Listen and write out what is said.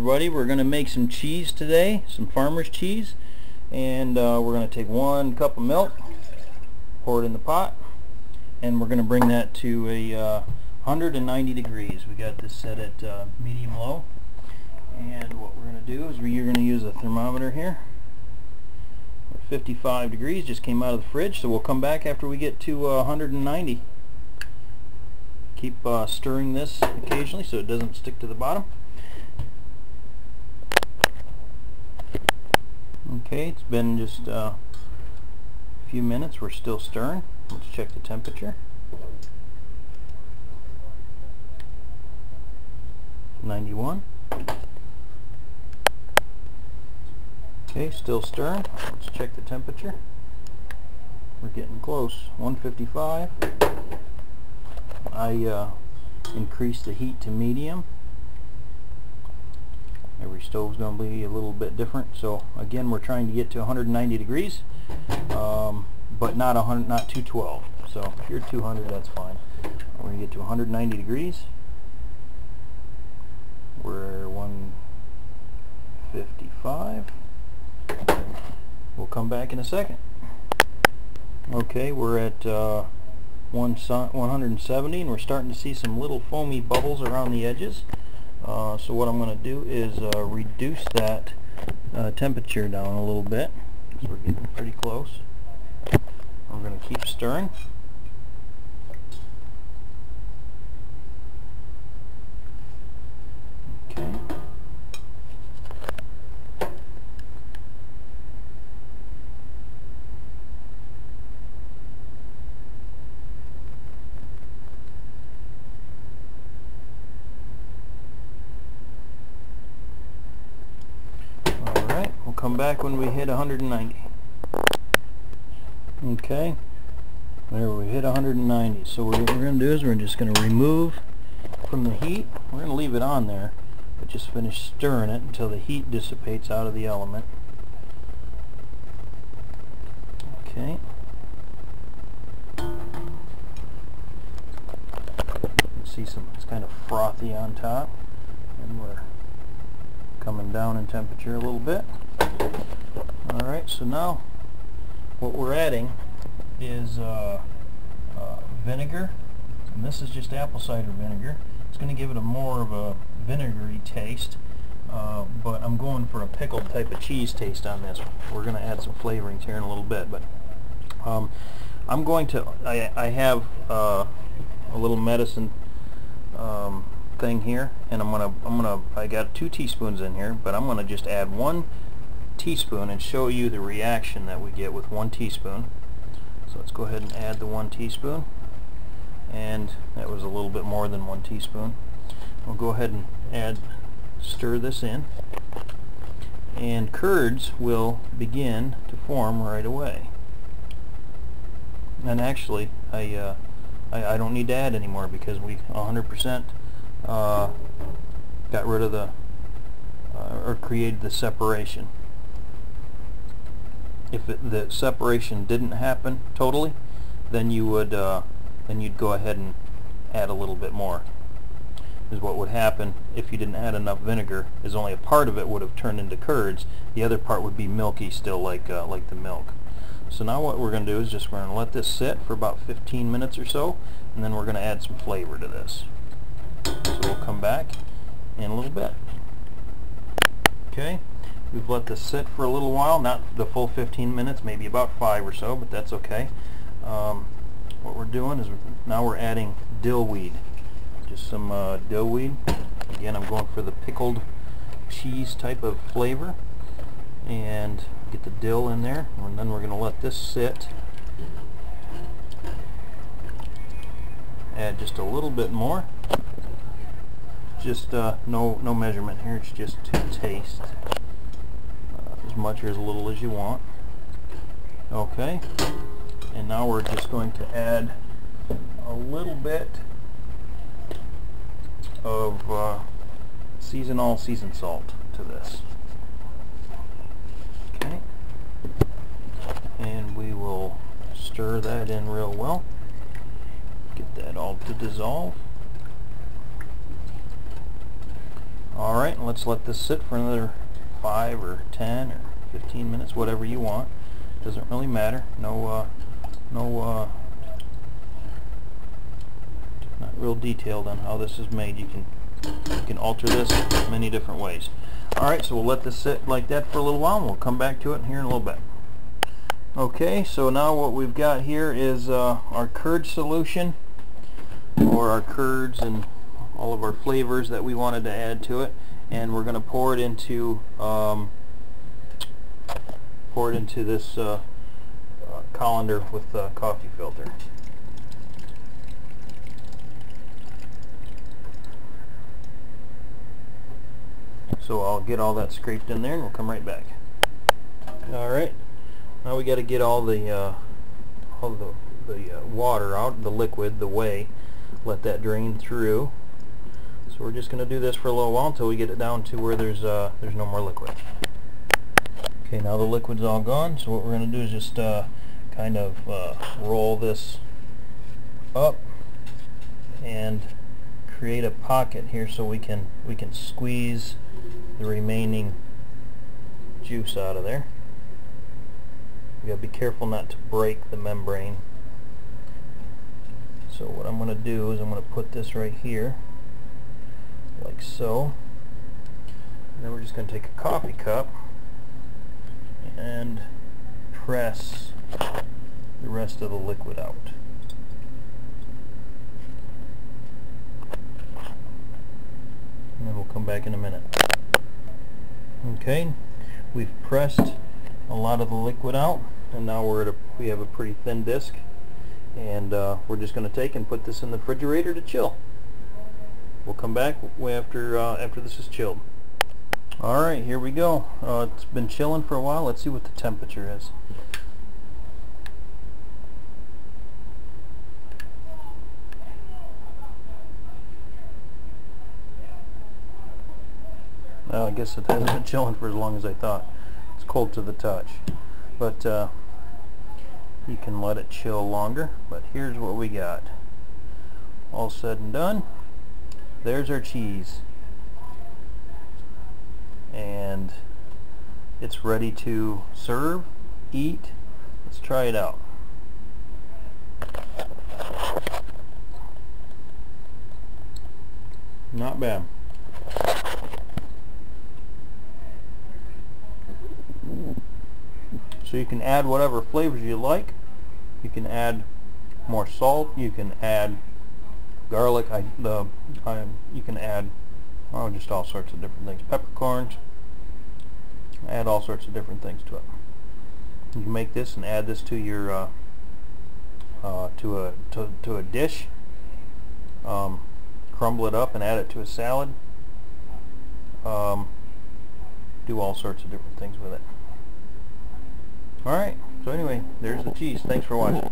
everybody. We're going to make some cheese today, some farmer's cheese, and we're going to take 1 cup of milk, pour it in the pot, and we're going to bring that to a 190 degrees. We got this set at medium low, and what we're going to do is you're going to use a thermometer here. 55 degrees, just came out of the fridge, so we'll come back after we get to 190. Keep stirring this occasionally so it doesn't stick to the bottom. Okay, it's been just a few minutes. We're still stirring. Let's check the temperature. 91. Okay, still stirring. Let's check the temperature. We're getting close. 155. I increased the heat to medium. Every stove's going to be a little bit different, so again we're trying to get to 190 degrees, but not 212. So if you're 200, that's fine. We're going to get to 190 degrees. We're 155. We'll come back in a second. Okay, we're at 170, and we're starting to see some little foamy bubbles around the edges. So what I'm going to do is reduce that temperature down a little bit, because we're getting pretty close. I'm going to keep stirring. Okay. Come back when we hit 190. Okay, there we hit 190. So what we're going to do is we're just going to remove from the heat. We're going to leave it on there, but just finish stirring it until the heat dissipates out of the element. Okay. You can see it's kind of frothy on top, and we're coming down in temperature a little bit. Alright, so now what we're adding is vinegar, and this is just apple cider vinegar. It's going to give it more of a vinegary taste, but I'm going for a pickled type of cheese taste on this. We're going to add some flavorings here in a little bit, but I'm going to, I have a little medicine thing here, and I got 2 teaspoons in here, but I'm gonna just add 1 teaspoon and show you the reaction that we get with 1 teaspoon. So let's go ahead and add the 1 teaspoon, and that was a little bit more than 1 teaspoon. We'll go ahead and stir this in, and curds will begin to form right away. And actually I don't need to add any more, because we 100% got rid of the or created the separation. If the separation didn't happen totally, then you would then you'd go ahead and add a little bit more. Because what would happen if you didn't add enough vinegar is only a part of it would have turned into curds. The other part would be milky still, like the milk. So now what we're going to do is we're going to let this sit for about 15 minutes or so, and then we're going to add some flavor to this. So we'll come back in a little bit. Okay, we've let this sit for a little while, not the full 15 minutes, maybe about 5 or so, but that's okay. What we're doing is now we're adding dill weed, just some dill weed. Again, I'm going for the pickled cheese type of flavor, and get the dill in there, and then we're going to let this sit. Add just a little bit more. Just no measurement here, it's just to taste. As much or as little as you want. Okay, and now we're just going to add a little bit of seasonal seasoned salt to this. Okay, and we will stir that in real well. Get that all to dissolve. Alright, let's let this sit for another 5 or 10 or 15 minutes, whatever you want. Doesn't really matter. Not real detailed on how this is made. You can alter this many different ways. Alright, so we'll let this sit like that for a little while and we'll come back to it here in a little bit. Okay, so now what we've got here is our curd solution, or our curds and all of our flavors that we wanted to add to it, and we're going to pour it into this colander with the coffee filter. So I'll get all that scraped in there and we'll come right back. Alright, now we got to get all the water out, the liquid, the whey. Let that drain through. So we're just going to do this for a little while until we get it down to where there's no more liquid. Okay, now the liquid's all gone, so what we're going to do is just kind of roll this up and create a pocket here so we can squeeze the remaining juice out of there. You gotta be careful not to break the membrane. So what I'm going to do is I'm going to put this right here, like so. And then we're just going to take a coffee cup and press the rest of the liquid out. And then we'll come back in a minute. Okay, we've pressed a lot of the liquid out, and now we have a pretty thin disc, and we're just going to take and put this in the refrigerator to chill. We'll come back after this is chilled. Alright, here we go. It's been chilling for a while. Let's see what the temperature is. Well, I guess it hasn't been chilling for as long as I thought. It's cold to the touch. But you can let it chill longer. But here's what we got. All said and done, there's our cheese. And it's ready to serve, eat. Let's try it out. Not bad. So you can add whatever flavors you like. You can add more salt. You can add garlic. You can add just all sorts of different things. Peppercorns. Add all sorts of different things to it. You can make this and add this to your to a dish. Crumble it up and add it to a salad. Do all sorts of different things with it. Alright, so anyway, there's the cheese. Thanks for watching.